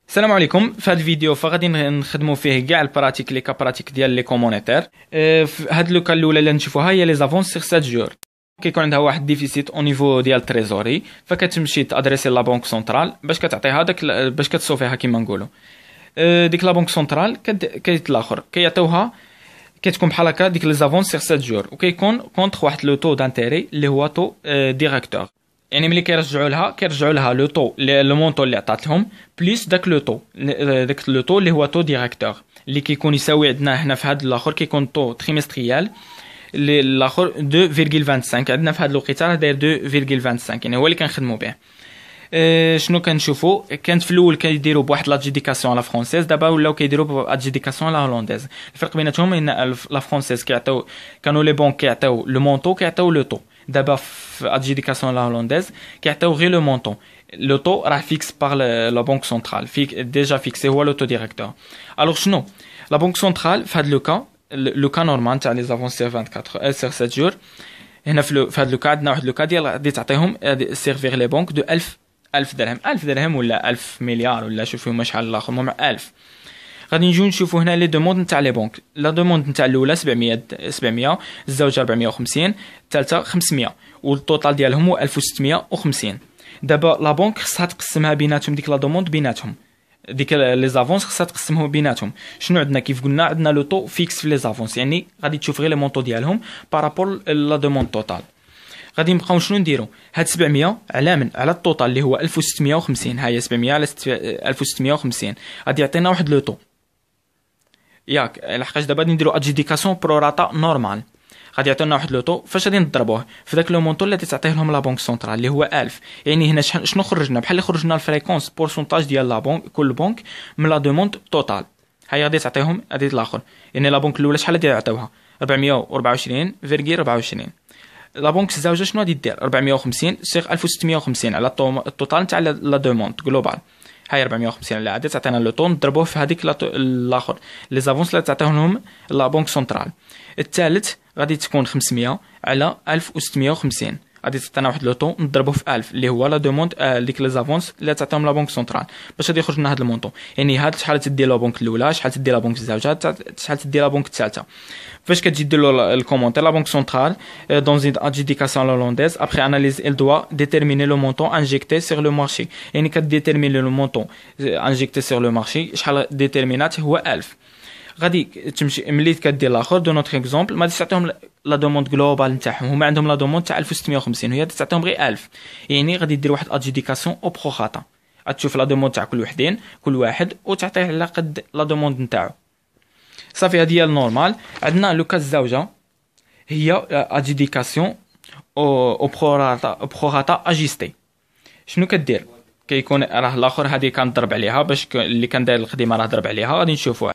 السلام عليكم. في هذا الفيديو فغادي نخدموا فيه كاع البراتيك لي كابراتيك ديال لي كومونيتير. في هاد لوكا الاولى اللي نشوفوها هي لي زافونس سيغ 7 جور. كيكون عندها واحد ديفيسيت او نيفو ديال تريزوري، فكتمشي تادريسي لا بنك سنترال باش كتعطيها داك باش كتصوفيها كيما نقولوا. ديك لا بنك سنترال كايت الاخر كيعطيوها كتكون بحال هكا ديك لي زافونس سيغ 7 جور، وكيكون كونطخ واحد لو تو دانتيري اللي هو تو ديريكتور. يعني ملي كيرجعوا لها لو تو لو مونطو اللي عطات لهم بليس داك لو تو اللي هو تو ديريكتور اللي كيكون يساوي عندنا هنا في هذا الاخر كيكون تو تريمستريال اللي الاخر 2.25. عندنا في هذا الوقيته داير 2.25 يعني هو اللي كنخدموا به. شنو كنشوفوا كانت في الاول كيديروا بواحد لادجيديكاسيون لا فرونسيز، دابا ولاو كيديروا بادجيديكاسيون لا هولنديز. الفرق بيناتهم ان لا فرونسيز كيعطيو كانوا لي بونك كيعطيو لو مونطو كيعطيو لو تو، دابا في ادجيديكاسيون لا هولنديز كيعطيو غير لو مونطون. لو تو راه فيكس باغ لا بنك سنترال ديجا فيكسي هو لو تو ديريكتور. الوغ شنو لا بنك سنترال في هذا لو كا نورمال تاع لي زافونس سير 24 سير 7 جور. هنا في هذا لو كا عندنا واحد لو كا ديال غادي تعطيهم سيرفير لي بنك دو 1000 درهم 1000 درهم ولا 1000 مليار ولا شوفوا هما شحال الاخر. المهم 1000. غادي نجيو نشوفوا هنا لي دوموند نتاع لي بنك. لا دوموند نتاع الاولى 700 الزوجه 450 الثالثه 500 والتوتال ديالهم هو 1650. دابا لا بنك خصها تقسمها بيناتهم ديك لا دوموند بيناتهم ديك لي زافونس خصها تقسمهم بيناتهم. شنو عندنا كيف قلنا عندنا لو تو فيكس في لي زافونس يعني غادي تشوف غير لي مونطو ديالهم بارابور لا دوموند توتال. غادي نبقاو شنو نديرو هاد 700 على التوتال اللي هو 1650. ها هي 700 على 1650 غادي يعطينا واحد لو تو ياك لحقاش دابا غادي نديرو ادجيديكاسيون بروراتا نورمال. غادي يعطيونا واحد لو تو فاش غادي نضربوه في داك لو مونطو اللي تعطيه لهم لا بنك سنترال اللي هو 1000. يعني هنا شنو خرجنا بحال اللي خرجنا الفريكونس بورسونتاج ديال لا بنك كل بنك من لا دوموند توتال. هاي غادي تعطيهم هادي الاخر يعني لا بنك الاولى شحال غادي يعطيوها 424.24. لا بنك الزوجه شنو غادي دير 450 سيغ 1650 على التوتال تاع لا دوموند جلوبال. هاي 450 اللي غادي تعطينا لو طون نضربوه في هذيك الاخر لي زافونس اللي تعطيهم لهم لا بنك سنترال. الثالث غادي تكون 500 على 1650 غادي تعطينا واحد لو طون نضربوه في 1000 اللي هو لا دوموند ديك لي زافونس اللي تعطيهم لا بنك سنترال باش غادي يخرج لنا هذا المونطون. يعني هاد شحال تدي لا بنك الاولى شحال تدي لا بنك الزوجه شحال تدي لا بنك الثالثه. فاش كتجي دير الكومونتير لا بنك سنترال dans une adjudication hollandaise après analyse elle doit déterminer le montant injecté sur le marché. يعني كديتيرميني لو مونطون انجيكتي سور لو مارشي شحال ديتيرمينات هو 1000. غادي تمشي ملي كدير الاخر دو نوتر اكزومبل ما غاديش تعطيهم لا دوموند جلوبال نتاعهم. هما عندهم لا دوموند تاع 1650 وهي تعطيهم غير 1000. يعني غادي دير واحد ادجيديكاسيون او بروخاتا غتشوف لا دوموند تاع كل واحد وتعطيه على قد لا دوموند نتاعو صافي. هذه هي النورمال. عندنا لو كاز الزوجه هي ادجيديكاسيون او بروخاتا اجيستي. شنو كدير كيكون راه الاخر هذه كنضرب عليها باش اللي كان داير الخدمه راه ضرب عليها. غادي نشوفوا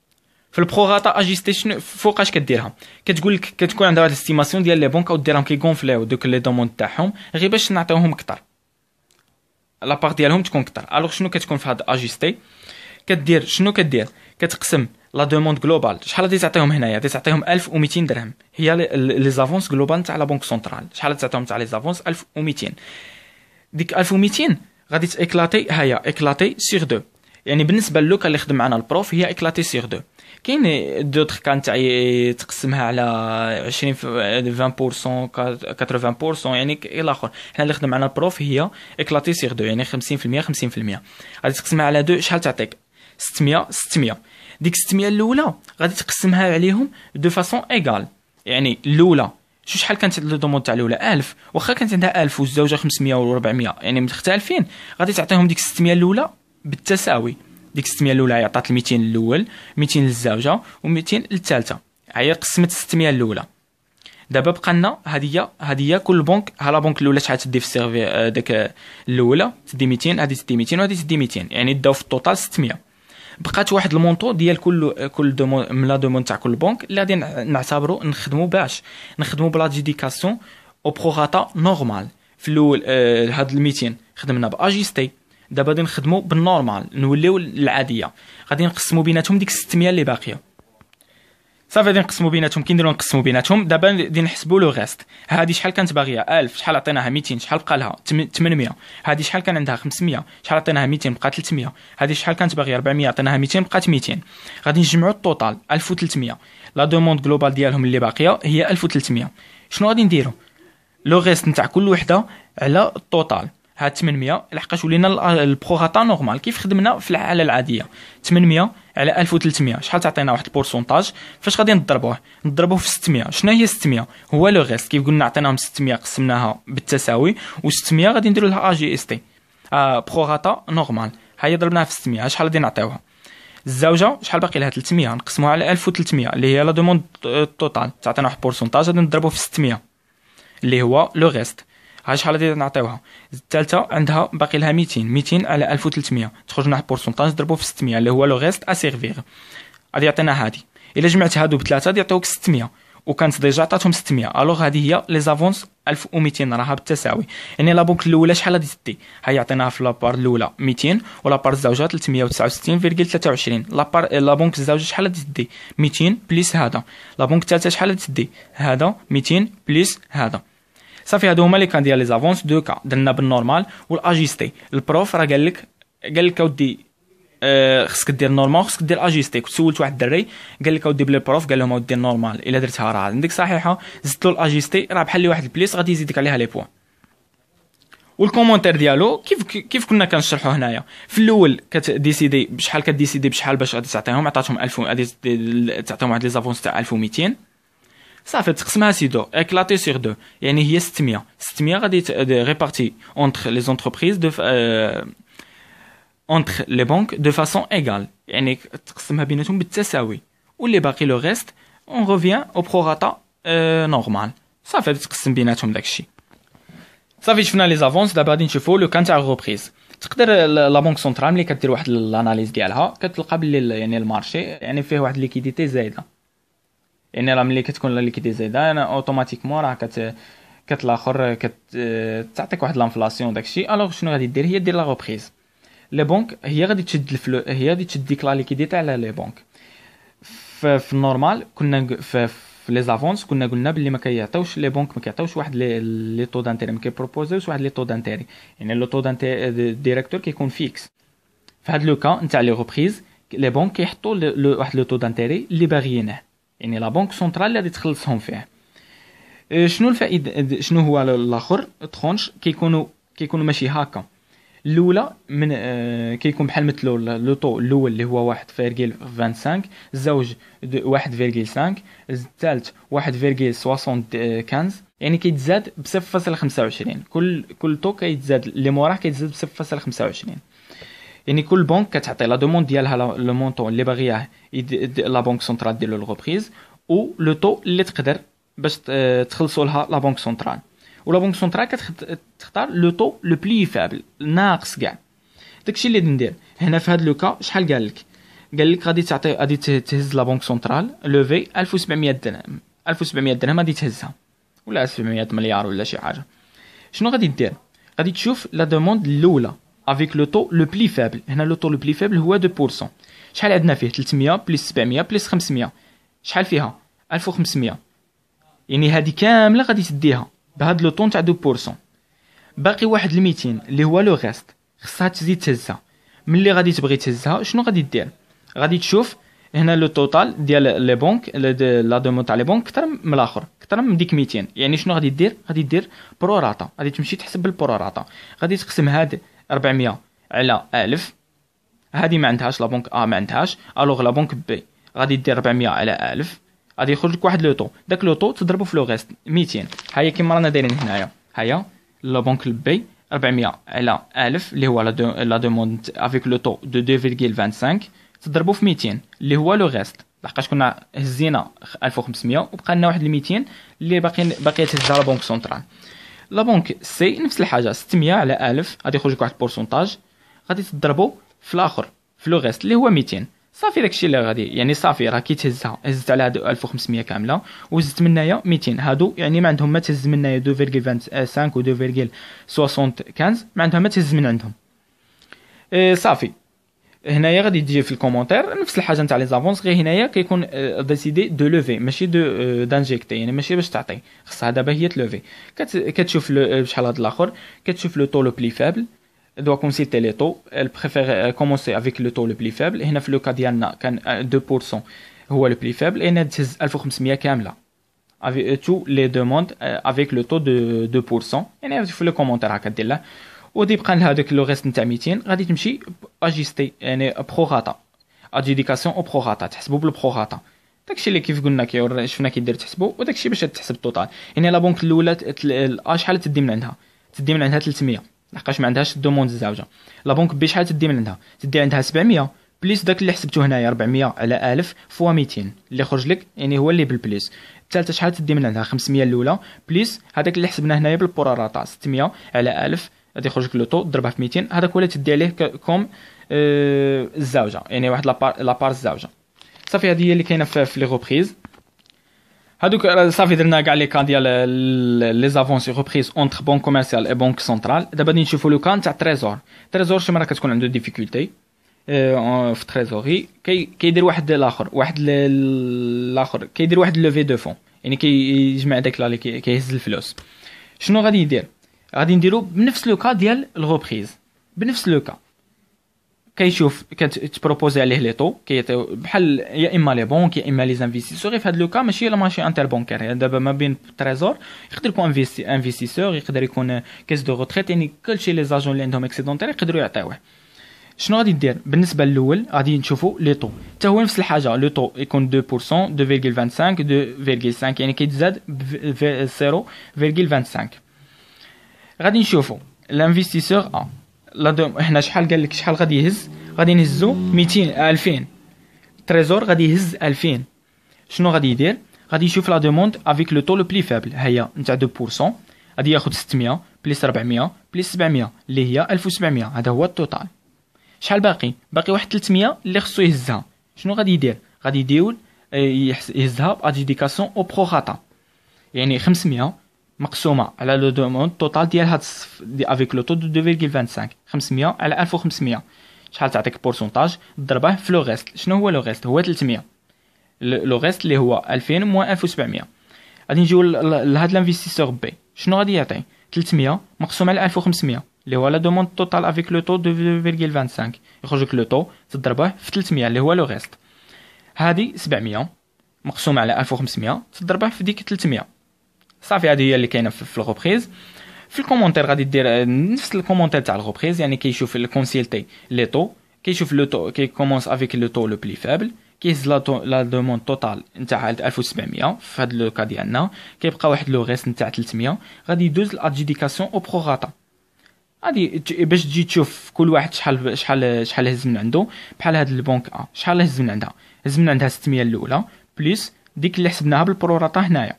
في البروغاتا اجيستي شنو فوقاش كديرها. كتقول لك كتكون عندها واحد الاستيماسيون ديال لي بنك او ديرهم كيغونفليو دوك لي دوموند تاعهم غير باش نعطيوهم اكثر لا بار ديالهم تكون اكثر. الوغ شنو كتكون في هذا اجيستي كدير شنو كدير كتقسم لا دوموند جلوبال شحال غادي تعطيهم هنايا غادي تعطيهم 1200 درهم. هي لي زافونس جلوبال تاع لا بنك سنترال شحال تعطيهم تاع لي زافونس 1200. ديك 1200 غادي تاكلاتي هيا اكلاتي سيغ 2. يعني بالنسبه للوكا اللي خدم معنا البروف هي اكلاتي سيغ 2. كاين دوطخ كان تاع تقسمها على 20 20% 80% يعني الى اخر. حنا اللي خدم معنا البروف هي اكلاتي سيغ 2 يعني 50% غادي تقسمها على 2 شحال تعطيك 600. ديك 600 الاولى غادي تقسمها عليهم دو فاسون ايغال. يعني الاولى شحال كانت لو دوموند تاع الاولى 1000 واخا كانت عندها 1000 والزوجه 500 و400 يعني مختلفين. غادي تعطيهم ديك 600 الاولى بالتساوي. ديك 600 الاولى عطات 200 الاول 200 للزوجه و200 للثالثه. هي قسمت 600 الاولى. دابا بقى لنا هذه كل بنك ها لا بنك الاولى شحال تدي في السيرفي داك الاولى تدي 200 هذه تدي 200 وهذه تدي 200 يعني داو في التوتال 600. بقات واحد المونطو ديال كل دومون من لا دوموند تاع كل بنك اللي غادي نعتبروا نخدموا بلا ديديكاسيون او بروغاتا نورمال. في الاول هاد 200 خدمنا باجيستي. دابا غادي نخدموا بالنورمال نوليو العاديه. غادي نقسموا بيناتهم ديك 600 اللي باقيه صافي غادي نقسموا بيناتهم. كي نديروا نقسموا بيناتهم دابا غادي نحسبوا لو غيست. هذه شحال كانت باغيه 1000 شحال عطيناها 200 شحال بقى لها 800. هذه شحال كان عندها 500 شحال عطيناها 200 بقى 300. هذه شحال كانت باغيه 400 عطيناها 200 بقات 200. غادي نجمعوا الطوطال 1300. لا دوموند جلوبال ديالهم اللي باقيه هي 1300. شنو غادي نديروا؟ لو غيست نتاع كل وحده على الطوطال. هاد 800 لحقاش ولينا البروغاتا نورمال كيف خدمنا في الحاله العاديه. 800 على 1300 شحال تعطينا واحد البورسونتاج. فاش غادي نضربوه في 600. شنو هي 600؟ هو لو غيست. كيف قلنا عطيناهم 600 قسمناها بالتساوي، و600 غادي نديروا لها ا جي اس تي بروغاتا نورمال. هيا ضربناها في 600. شحال غادي نعطيوها؟ الزوجه شحال باقي لها 300 نقسموها على 1300 اللي هي لا دوموند توتال تعطينا واحد البورسونتاج غادي نضربوه في 600 اللي هو لو غيست. ها شحال غادي نعطيوها؟ الثالثه عندها باقي لها 200 على 1300 تخرج لنا بورسونتاج ضربوه في 600 اللي هو لو غيست ا سيرفير. غادي يعطينا هذه. الا جمعت هادو بثلاثه غادي يعطيوك 600 وكانت ديجا عطاتهم 600. الوغ هذه هي لي زافونس 1200 راها بالتساوي. يعني لا بونك الاولى شحال غادي تدي؟ هي يعطيناها في لابار الاولى 200 ولا بار الزوجه 369.23. لا بونك الزوجه شحال غادي تدي؟ 200 بليس هذا. لا بونك الثالثه شحال غادي تدي؟ هذا 200 بليس هذا. صافي هادو هما لي كان ديال لي زافونس دو كا درنا بالنورمال والاجيستي. البروف راه قال لك اودي خصك دير نورمال خصك دير اجيستي. كنت سولت واحد الدري قال لك اودي بلي بروف قال لهم اودي نورمال الا درتها راه عندك صحيحه. زدت له الاجيستي راه بحال لي واحد البليس غادي يزيدك عليها لي بوين. والكومونتير ديالو كيف كنا كنشرحوا هنايا. في الاول كتديسيدي بشحال كديسيدي بشحال باش غادي تعطيهم. عطاتهم 1000 غادي تعطيهم واحد لي زافونس تاع 1200. صافي تقسمها سيدو اكلاتي سيغ دو يعني هي 600 غادي ريبارتي اونتر لي زونتربريز دو اونتر لي بانك دو فاسون ايغال يعني تقسمها بيناتهم بالتساوي. واللي باقي لو ريست اون ريفيان او بروغاتا نورمال. صافي تقسم بيناتهم داكشي. صافي شفنا لي زافونس. دابا غادي نشوفوا لو كان تاع الروبريز. تقدر لا بنك سنترال ملي كدير واحد الاناليز ديالها كتلقى بلي يعني المارشي يعني فيه واحد ليكيديتي زايده. يعني راه ملي كتكون لا ليكيديتي زايده انا اوتوماتيكمون راه كتلاخر تعطيك واحد لانفلاسيون داكشي. الوغ شنو غادي دير؟ هي دير لا روبريز. لي بنك هي غادي تشد هي غادي تشد ديك لا ليكيديتي على لي بنك. في النورمال كنا في لي زافونس كنا قلنا بلي ما كيعطيوش لي بنك ما كيعطيوش واحد لي طو دانتيري ما كيبروبوزيوش واحد لي طو دانتيري. يعني لو طو دانتيري ديريكتور كيكون فيكس. في هذا لو كا نتاع لي روبريز لي بنك كيحطوا واحد لو طو دانتيري اللي باغيينه. يعني لا بنك سنترال اللي غادي تخلصهم فيه. شنو الفائده؟ شنو هو الاخر ترونش كيكونوا ماشي هكا. الاولى من كيكون بحال مثلو لو طو الاول اللي هو 1.25 الزوج 1.5 الثالث 1.75 يعني كيتزاد ب 0.25. كل طو كيتزاد اللي موراه كيتزاد ب 0.25. يعني كل بنك كتعطي لا دوموند ديالها لو مونطون اللي باغياه لا بنك سنترال دير له الغوبريز و لو طو اللي تقدر باش تخلصوا لها لا بنك سنترال. ولا بنك سنترال كتختار لو طو لو بلي فابل ناقص كاع. داكشي اللي ندير هنا في هذا لو كا. شحال قال لك غادي تهز لا بنك سنترال لوفي 1700 درهم 1700 درهم غادي تهزها ولا 700 مليار ولا شي حاجه. شنو غادي دير؟ غادي تشوف لا دوموند الاولى افيك لو طو لو بلي فابل. هنا لو طو لو بلي فابل هو 2%. شحال عندنا فيه 300 بلس 700 بلس 500 شحال فيها 1500. يعني هذه كامله غادي تديها بهاد لو طون تاع 2%. باقي واحد 200 اللي هو لو غيست خصها تزيد تهزها. ملي غادي تبغي تهزها شنو غادي دير؟ غادي تشوف هنا لو توتال ديال لي بنك لا دوموند تاع لي بنك كثر من الاخر كثر من ديك 200. يعني شنو غادي دير؟ غادي دير بروراتا. غادي تمشي تحسب بالبروراتا. غادي تقسم هاد 400 على 1000. هذه ما عندهاش لا بنك ما عندهاش. الوغ لا بنك بي غادي دير 400 على 1000 غادي يخرج لك واحد لو طو. داك لو طو تضربو في لو غيست 200. هيا كيما رانا دايرين هنايا. هيا لا بنك بي 400 على 1000 اللي هو لا دوموند افيك لو طو دو 2.25 تضربو في 200 اللي هو لو غيست. لحقاش كنا هزينا 1500 وبقى لنا واحد 200 اللي باقي تهزها لا بنك سنترال. لا بنك سي نفس الحاجه 600 على 1000 غادي يخرج لك واحد بورسونتاج غادي تضربو في الاخر في لو غيست اللي هو 200. صافي داكشي اللي غادي يعني صافي راه كي تهزها هزت على هادو 1500 كامله وزدت منايا 200. هادو يعني ما عندهم ما تهز منايا 2.25 و 2.75 ما عندهم ما تهز من عندهم. صافي هنايا غادي تجي في الكومونتير نفس الحاجه نتاع لي زافونس، غير هنايا كيكون ديسيدي دو لوفي ماشي دو دانجيكتي، يعني ماشي باش تعطي، خصها دابا هي تلوفي. كتشوف بشحال هاد الاخر، كتشوف لو طو لو بلي فابل، doit conciter les taux. Elle préfère commencer avec le taux le plus faible. هنا في لو كا ديالنا كان 2% هو le plus faible. هنا تهز 1500 كامله avec tous les demandes avec le taux de 2%. يعني في لو كومونتير هكا دير له، ودي بقى لهذاك لو ريست نتاع 200 غادي تمشي اجيستي، يعني بروغاتا، ادجيديكاسيون او بروغاتا، تحسبوا بالبروغاتا. داكشي اللي كيف قلنا شفنا كيدير تحسبوا، وداكشي باش تحسب التوتال. يعني لا بنك الاولى شحال تدي من عندها؟ تدي من عندها 300، لحقاش ما عندهاش الدوموند الزوجه. لا بنك بي شحال تدي من عندها؟ تدي عندها 700 بليس داك اللي حسبته هنايا 400 على 1000 فوا 200 اللي خرج لك، يعني هو اللي بالبليس. الثالثه شحال تدي من عندها؟ 500 الاولى بليس هذاك اللي حسبناه هنايا بالبروراتا 600 على 1000 غادي يخرج لك لو طو ضربها في 200، هذاك هو اللي تدي عليه كوم الزوجه، يعني واحد لابار الزوجه. صافي هذه هي اللي كاينه في لي غوبريز هادوك. صافي درنا كاع لي كان ديال لي زافونس غوبريز اونتر بنك كوميرسيال اي بنك سنترال. دابا غادي نشوفوا لو كان تاع تريزور شي مره كتكون عنده ديفيكولتي في تريزوري، كيدير واحد الاخر كيدير واحد لوفي دو فون، يعني كيجمع داك اللي كيهز الفلوس. شنو غادي يدير؟ غادي نديرو بنفس لو كا ديال الغوبريز، بنفس لو كا كيشوف كتبروبوزي عليه لي طو بحال يا اما لي بونك يا اما لي انفيستيسور. في هذا لو كا ماشي انتر بونكير، دابا ما بين تريزور يقدر يكون انفيستيسور، يقدر يكون كيس دو روتريت، يعني كلشي لي زاجون اللي عندهم اكسيدونتير يقدروا يعطيوه. شنو غادي دير بالنسبه للاول؟ غادي نشوفوا لي طو حتى هو نفس الحاجه، لو طو يكون 2% 2.25 2.5، يعني كيتزاد ب 0.25. غادي نشوفوا الانفيستيسور احنا شحال قال لك شحال غادي يهز؟ غادي نهزو 200 2000. تريزور غادي يهز 2000. شنو غادي يدير؟ غادي يشوف لا دوموند افيك لو طو لو بلي فابل، هي نتاع 2%، غادي ياخذ 600 بليس 400 بليس 700 اللي هي 1700، هذا هو التوتال. شحال باقي؟ باقي واحد 300 اللي خصو يهزها. شنو غادي يدير؟ غادي يديول يهزها بادجيديكاسيون او بروغاتا، يعني 500 مقسومه على لو دوموند توتال ديال هاد الصف افيك لو طو دو 2.25، 500 على 1500 شحال تعطيك بورسونتاج؟ ضربه في لو غيست. شنو هو لو غيست؟ هو 300. لو غيست اللي هو 2000 موان 1700. غادي نجيو لهاد الانفيستيسور بي، شنو غادي يعطي؟ 300 مقسوم على 1500 اللي هو لا دوموند توتال افيك لو طو دو 2.25، يخرج لك لو طو تضربه في 300 اللي هو لو غيست. هادي 700 مقسوم على 1500 تضربه في ديك 300. صافي هذه هي اللي كاينه في الغوبريز. في الكومونتير غادي دير نفس الكومونتير تاع الغوبريز، يعني كيشوف الكونسيلتي لي طو، كيشوف لو طو كي كومونس افيك لو طو لو بلي فابل، كيهز لا دوموند توتال نتاع 1700 في هذا لو كا ديالنا، كيبقى واحد لو غيس نتاع 300، غادي يدوز لادجيديكاسيون او بروغاتا. غادي باش تجي تشوف كل واحد شحال هز من عنده. بحال هاد البنك شحال هز من عندها؟ هز من عندها 600 الاولى بليس ديك اللي حسبناها بالبروراتا هنايا،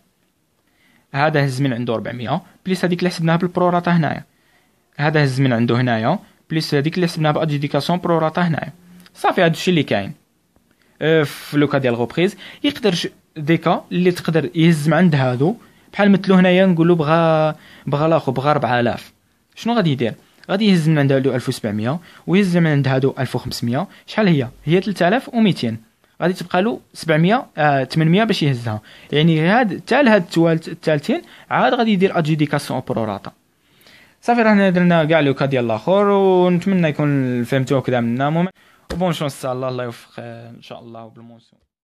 هذا هز من عنده 400 بليس هذيك اللي حسبناها بالبروراتا هنايا، هذا هز من عنده هنايا بليس هذيك اللي حسبناها بادجيديكاسيون بروراتا هنايا. صافي هذا الشيء اللي كاين في لوكا ديال غوبريز. يقدر ديكا اللي تقدر يهز من عند هادو، بحال مثلو هنايا نقولوا بغى لاخو بغى 4000. شنو غادي يدير؟ غادي يهز من عند هادو 1700 ويهز من عند هادو 1500. شحال هي 3200. غادي تبقى له 700 800 باش يهزها، يعني هاد حتى لهاد الثالثين عاد غادي يدير ادجيديكاسيون بروراتا. صافي رانا درنا كاع لو كا ديال الاخر، ونتمنى يكون فهمتوه كذا منا. بون شونس الله يوفق ان شاء الله وبالمونسيون.